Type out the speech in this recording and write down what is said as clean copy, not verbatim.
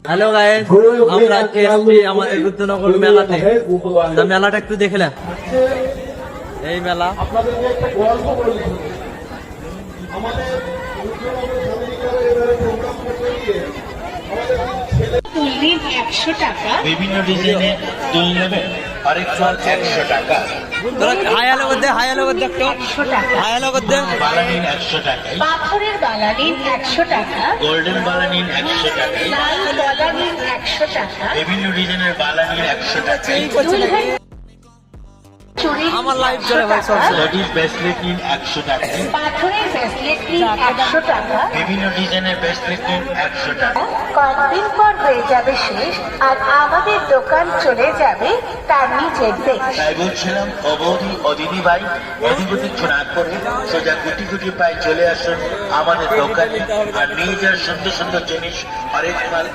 Hello guys, আমরা আজকে এসেছি আমাদের রুদ্রনগর মেলাতে। তা মেলাটা একটু দেখলাম। এই মেলা আপনাদেরকে একটা গল্প বলি। আমাদের প্রোগ্রাম করতে গিয়ে তুললেন 100 টাকা। বিভিন্ন ডিজাইনে তুল নেবে আরেক মাল 100 টাকা। হায়ালো করতে একটু 100 টাকা। হায়ালো করতে বালা নিন 100 টাকায়, পাথরের বালা নিন 100 টাকা। গোল্ডেন বালা নিন 100 টাকায়, লাল বালা নিন 100 টাকা। বিভিন্ন ডিজাইনের বালা নিন 100 টাকায়, চুড়ির আমার লাইফ চলে 100 ভাই সব টাকা। লেডিস ব্রেসলেট নিন 100 টাকায়, পাথরের ব্রেসলেট নিন 100 টাকা। বিভিন্ন ডিজাইনের ব্রেসলেট নিন 100 টাকা। কয়েকদিন পর হয়ে যাবে শেষ, আর আমাদের দোকান চলে যাবে তার নিজের দেশ। তাই বলছিলাম ও বৌদি ও দিদি ভাই, এদিক ওদিক না করে সোজা গুটি গুটি পায়ে চলে আসুন আমাদের দোকানে আর নিয়ে যান সুন্দর সুন্দর জিনিস, আরেক মাল